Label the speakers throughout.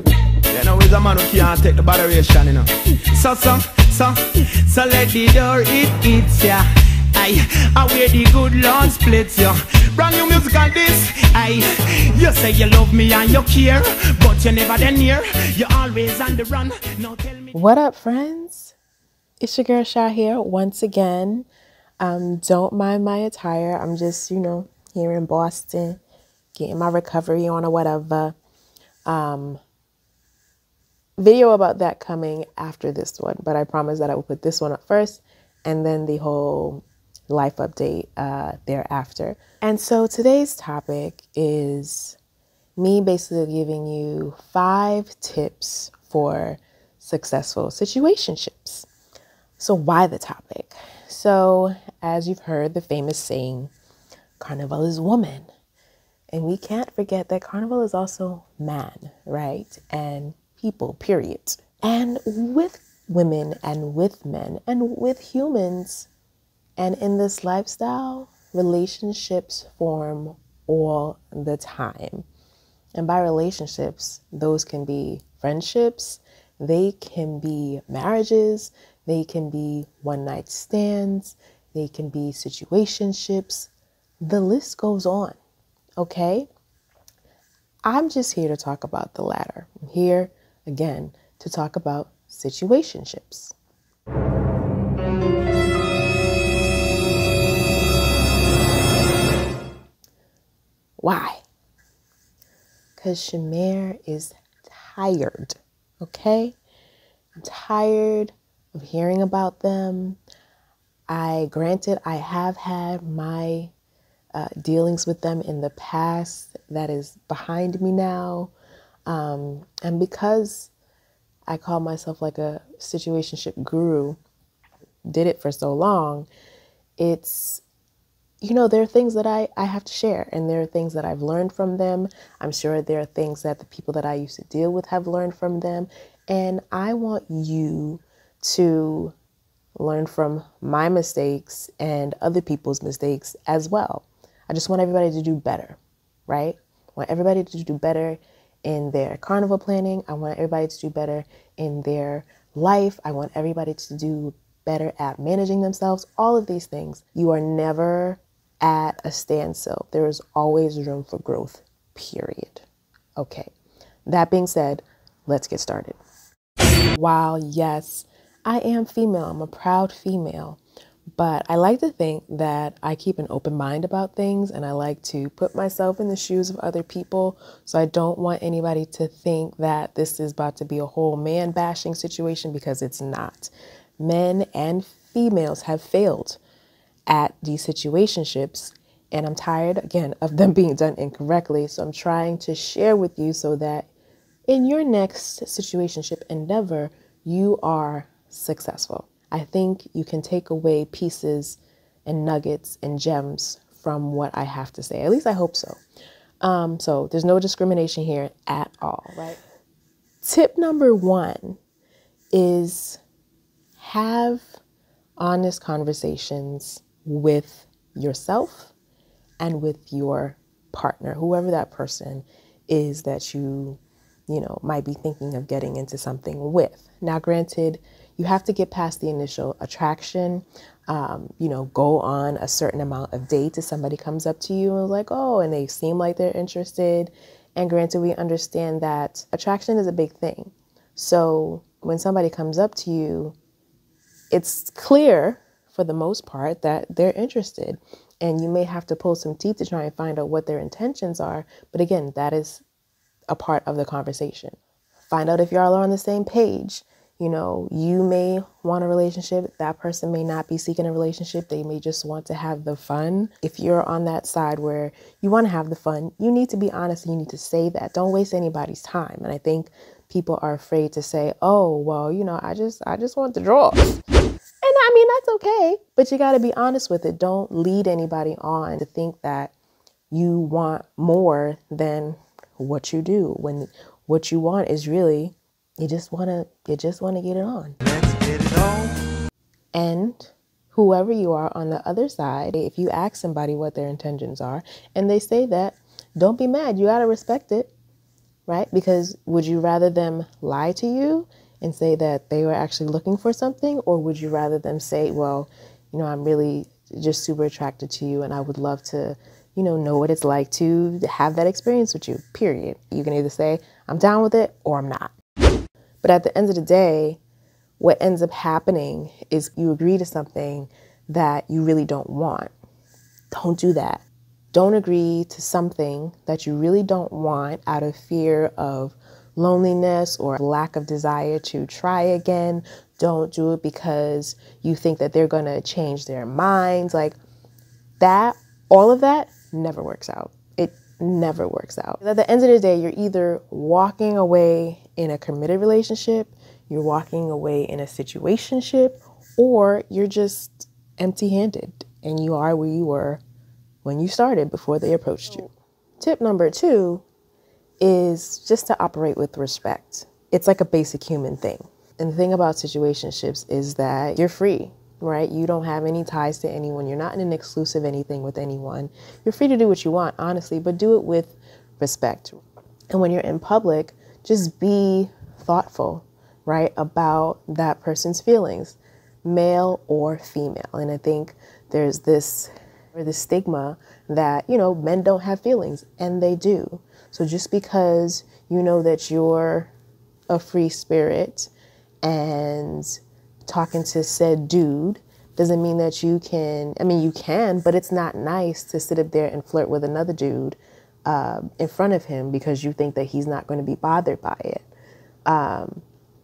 Speaker 1: You know, he's a man who can't take the botheration, you know. So let the door it eats ya. I wear the good Lord splits ya. Brand new music on this. You say you love me and you care, but you never then near. You're always on the run. Now tell me.
Speaker 2: What up, friends? It's your girl Sha here once again. Don't mind my attire. I'm just, here in Boston, getting my recovery on or whatever. Video about that coming after this one, but I promise that I will put this one up first and then the whole life update thereafter. And so today's topic is me basically giving you 5 tips for successful situationships. So why the topic? So as you've heard the famous saying, Carnival is woman. And we can't forget that Carnival is also man, right? And people, period. And with women and with men and with humans and in this lifestyle, relationships form all the time. And by relationships, those can be friendships, they can be marriages, they can be one-night stands, they can be situationships. The list goes on, okay? I'm just here to talk about the latter. I'm here, again, to talk about situationships. Why? Because Shamir is tired, okay? I'm tired of hearing about them. Granted, I have had my dealings with them in the past. That is behind me now. And because I call myself like a situationship guru, did it for so long, it's, there are things that I have to share, and there are things that I've learned from them. I'm sure there are things that the people that I used to deal with have learned from them. And I want you to learn from my mistakes and other people's mistakes as well. I just want everybody to do better, right? I want everybody to do better in their carnival planning. I want everybody to do better in their life. I want everybody to do better at managing themselves. All of these things. You are never at a standstill. There is always room for growth, period. Okay. That being said, let's get started. While yes, I am female, I'm a proud female, but I like to think that I keep an open mind about things, and I like to put myself in the shoes of other people. So I don't want anybody to think that this is about to be a whole man bashing situation, because it's not. Men and females have failed at these situationships, and I'm tired, again, of them being done incorrectly. So I'm trying to share with you so that in your next situationship endeavor, you are successful. I think you can take away pieces and nuggets and gems from what I have to say. At least I hope so. So there's no discrimination here at all, right? Tip number 1 is have honest conversations with yourself and with your partner, whoever that person is that you might be thinking of getting into something with. Now, granted, you have to get past the initial attraction, go on a certain amount of dates if somebody comes up to you and is like, oh, and they seem like they're interested. And granted, we understand that attraction is a big thing. So when somebody comes up to you, it's clear for the most part that they're interested. And you may have to pull some teeth to try and find out what their intentions are. But again, that is a part of the conversation. Find out if y'all are on the same page. You may want a relationship. That person may not be seeking a relationship. They may just want to have the fun. If you're on that side where you want to have the fun, you need to be honest and you need to say that. Don't waste anybody's time. And I think people are afraid to say, oh, well, I just want the draws. And I mean, that's okay. But you got to be honest with it. Don't lead anybody on to think that you want more than what you do, when what you want is really you just want to get it on.
Speaker 1: Let's get it on.
Speaker 2: And whoever you are on the other side, if you ask somebody what their intentions are and they say that, don't be mad. You got to respect it. right? Because would you rather them lie to you and say that they were actually looking for something? Or would you rather them say, well, you know, I'm really just super attracted to you and I would love to, you know what it's like to have that experience with you, period. You can either say, I'm down with it or I'm not. But at the end of the day, what ends up happening is you agree to something that you really don't want. Don't do that. Don't agree to something that you really don't want out of fear of loneliness or lack of desire to try again. Don't do it because you think that they're going to change their minds. Like that, all of that never works out. It never works out. At the end of the day, you're either walking away in a committed relationship, you're walking away in a situationship, or you're just empty-handed and you are where you were when you started before they approached you. Tip number 2 is just to operate with respect. It's like a basic human thing. And the thing about situationships is that you're free, right? You don't have any ties to anyone. You're not in an exclusive anything with anyone. You're free to do what you want, honestly, but do it with respect. And when you're in public, just be thoughtful, right, about that person's feelings, male or female. And I think there's this stigma that, you know, men don't have feelings, and they do. So just because you know that you're a free spirit and talking to said dude doesn't mean that you can, you can, but it's not nice to sit up there and flirt with another dude in front of him because you think that he's not going to be bothered by it.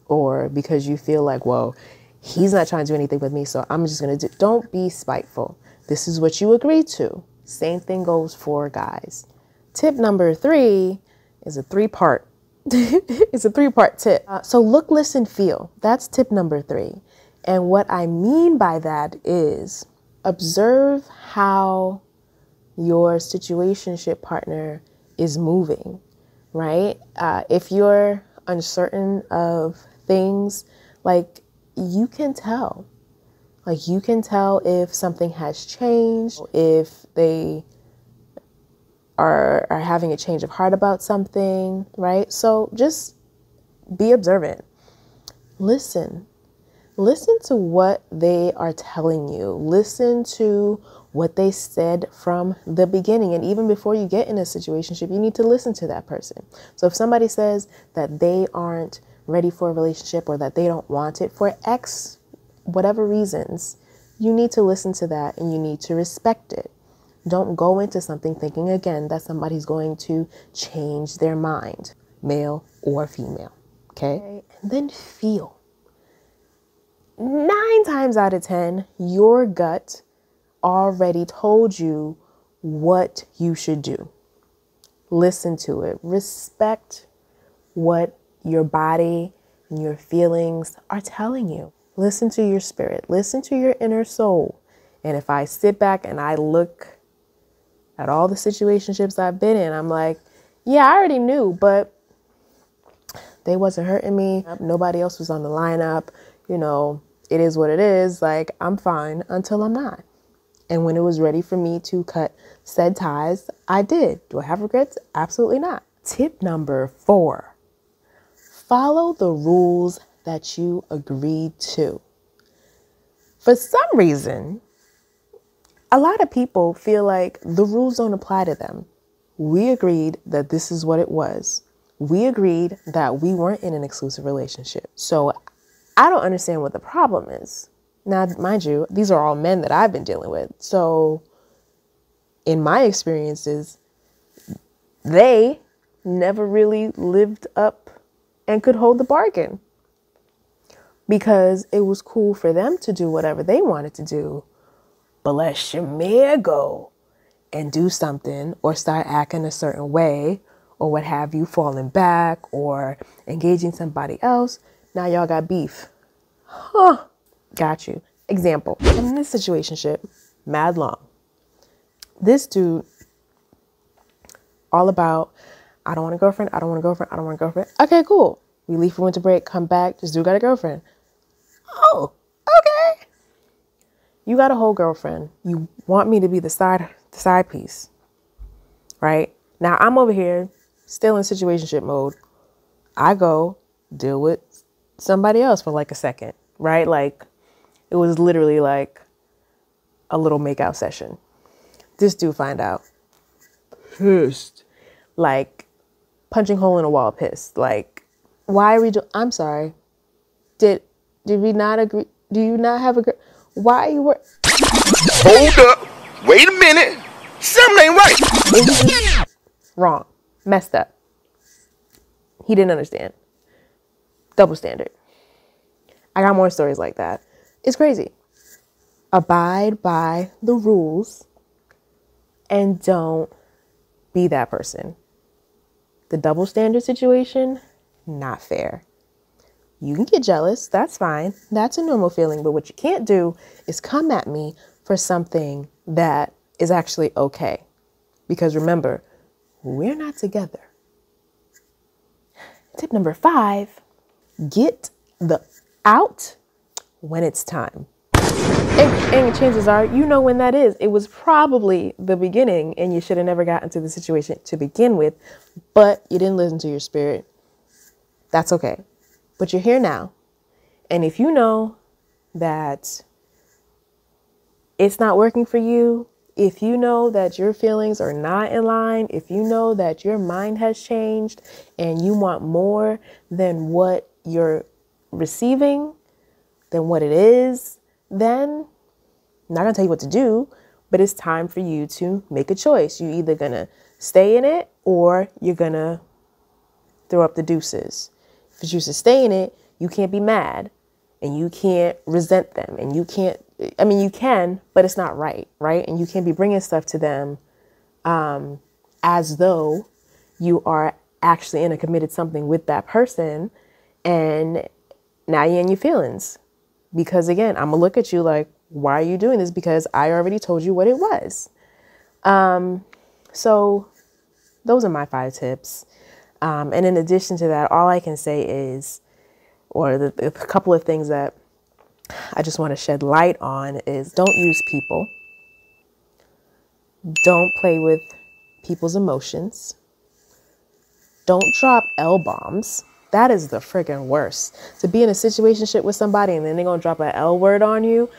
Speaker 2: Or because you feel like, well, he's not trying to do anything with me, so I'm just going to do. Don't be spiteful. This is what you agreed to. Same thing goes for guys. Tip number 3 is a 3-part. It's a 3-part tip. So look, listen, feel. That's tip number 3. And what I mean by that is observe how your situationship partner is moving, right? If you're uncertain of things, like you can tell. Like you can tell if something has changed, if they are having a change of heart about something, right? So just be observant. Listen to what they are telling you. Listen to what they said from the beginning. And even before you get in a situationship, you need to listen to that person. So if somebody says that they aren't ready for a relationship or that they don't want it for X, whatever reasons, you need to listen to that and you need to respect it. Don't go into something thinking again that somebody's going to change their mind, male or female. Okay? And then feel. 9 times out of 10, your gut already told you what you should do. Listen to it. Respect what your body and your feelings are telling you. Listen to your spirit. Listen to your inner soul. And if I sit back and I look at all the situationships I've been in, I'm like, yeah, I already knew, but they wasn't hurting me. Nobody else was on the lineup. You know, it is what it is. Like, I'm fine until I'm not. And when it was ready for me to cut said ties, I did. Do I have regrets? Absolutely not. Tip number 4, follow the rules that you agreed to. For some reason, a lot of people feel like the rules don't apply to them. We agreed that this is what it was. We agreed that we weren't in an exclusive relationship. So I don't understand what the problem is. Now, mind you, these are all men that I've been dealing with. So in my experiences, they never really lived up and could hold the bargain because it was cool for them to do whatever they wanted to do. But let Shamir go and do something or start acting a certain way or what have you, falling back or engaging somebody else. Now y'all got beef. Huh. Got you. Example. I'm in this situationship, mad long. This dude, all about, I don't want a girlfriend, I don't want a girlfriend, I don't want a girlfriend. Okay, cool. We leave for winter break, come back, this dude got a girlfriend. Oh, okay. You got a whole girlfriend. You want me to be the side piece, right? Now I'm over here still in situationship mode, I go deal with somebody else for like a second, right? Like it was literally like a little makeout session. This dude find out. Pissed. Like punching hole in a wall pissed. Like, why are we I'm sorry. Did we not agree? Do you not have a why you were
Speaker 3: Hold up. Wait a minute. Something ain't right.
Speaker 2: Wrong. Messed up. He didn't understand. Double standard. I got more stories like that. It's crazy. Abide by the rules and don't be that person. The double standard situation, not fair. You can get jealous. That's fine. That's a normal feeling. But what you can't do is come at me for something that is actually okay. Because remember, we're not together. Tip number 5, get the out when it's time. And chances are, you know when that is. It was probably the beginning and you should have never gotten into the situation to begin with, but you didn't listen to your spirit. That's okay. But you're here now. And if you know that it's not working for you, if you know that your feelings are not in line, if you know that your mind has changed and you want more than what you're receiving, than what it is, then I'm not going to tell you what to do, but it's time for you to make a choice. You're either going to stay in it or you're going to throw up the deuces. If you choose to stay in it, you can't be mad and you can't resent them and you can't, I mean, you can, but it's not right, right? And you can't be bringing stuff to them as though you are actually in a committed something with that person and now you're in your feelings. Because again, I'm gonna look at you like, why are you doing this? Because I already told you what it was. So those are my 5 tips. And in addition to that, all I can say is, or the couple of things that I just want to shed light on is don't use people. Don't play with people's emotions. Don't drop L-bombs. That is the freaking worst. To be in a situationship with somebody and then they're going to drop an L word on you,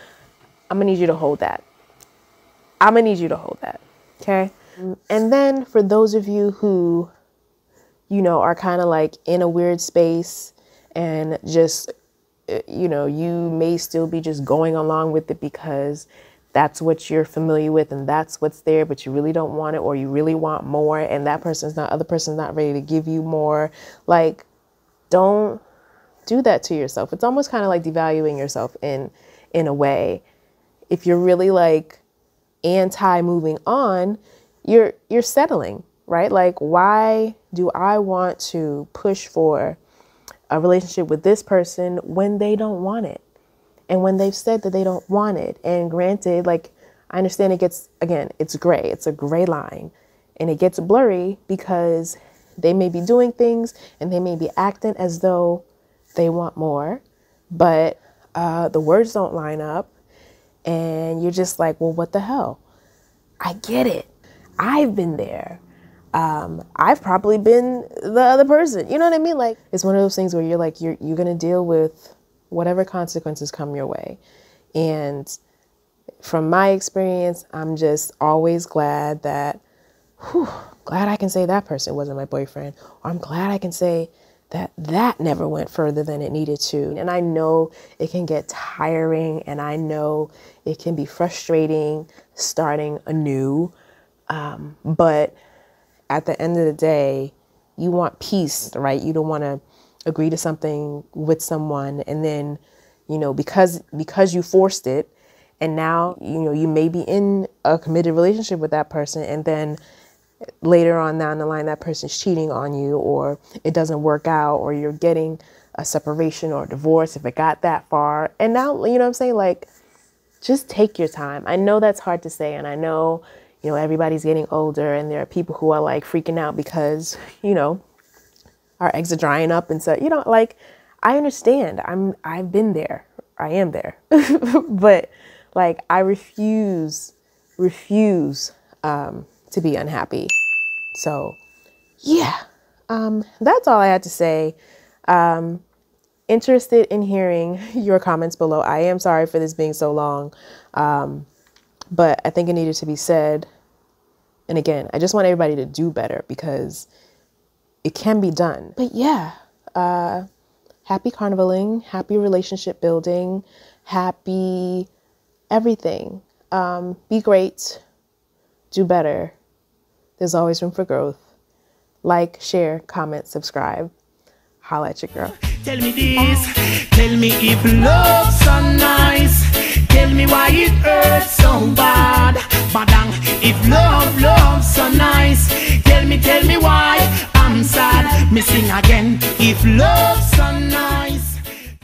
Speaker 2: I'm going to need you to hold that. I'm going to need you to hold that. Okay? And then for those of you who, you know, are kind of like in a weird space and just, you know, you may still be just going along with it because that's what you're familiar with and that's what's there, but you really don't want it or you really want more and that other person's not ready to give you more. Like, don't do that to yourself. It's almost kind of like devaluing yourself in a way. If you're really like anti moving on, you're settling, right? Like, why do I want to push for a relationship with this person when they don't want it? And when they've said that they don't want it. And granted, like, I understand it gets, again, it's gray. It's a gray line and it gets blurry because they may be doing things and they may be acting as though they want more, but the words don't line up and you're just like, well, what the hell? I get it. I've been there. I've probably been the other person. You know what I mean? Like, it's one of those things where you're like, you're going to deal with whatever consequences come your way. And from my experience, I'm just always glad that, glad I can say that person wasn't my boyfriend. Or I'm glad I can say that never went further than it needed to. And I know it can get tiring and I know it can be frustrating starting anew. But at the end of the day, you want peace, right? You don't want to agree to something with someone and then, you know, because you forced it and now, you know, you may be in a committed relationship with that person and then later on down the line, that person's cheating on you or it doesn't work out or you're getting a separation or a divorce if it got that far. And now, you know what I'm saying? Like, just take your time. I know that's hard to say. And I know, you know, everybody's getting older and there are people who are like freaking out because, you know, our eggs are drying up and so, you know, like, I understand. I've been there. I am there. But like, I refuse to be unhappy. So yeah, That's all I had to say. Interested in hearing your comments below. I am sorry for this being so long, but I think it needed to be said. And again, I just want everybody to do better because it can be done. But yeah, happy carnivaling, happy relationship building, happy everything. Be great, do better. There's always room for growth. Like, share, comment, subscribe. Holla at your girl.
Speaker 1: Tell me this, tell me if love's so nice.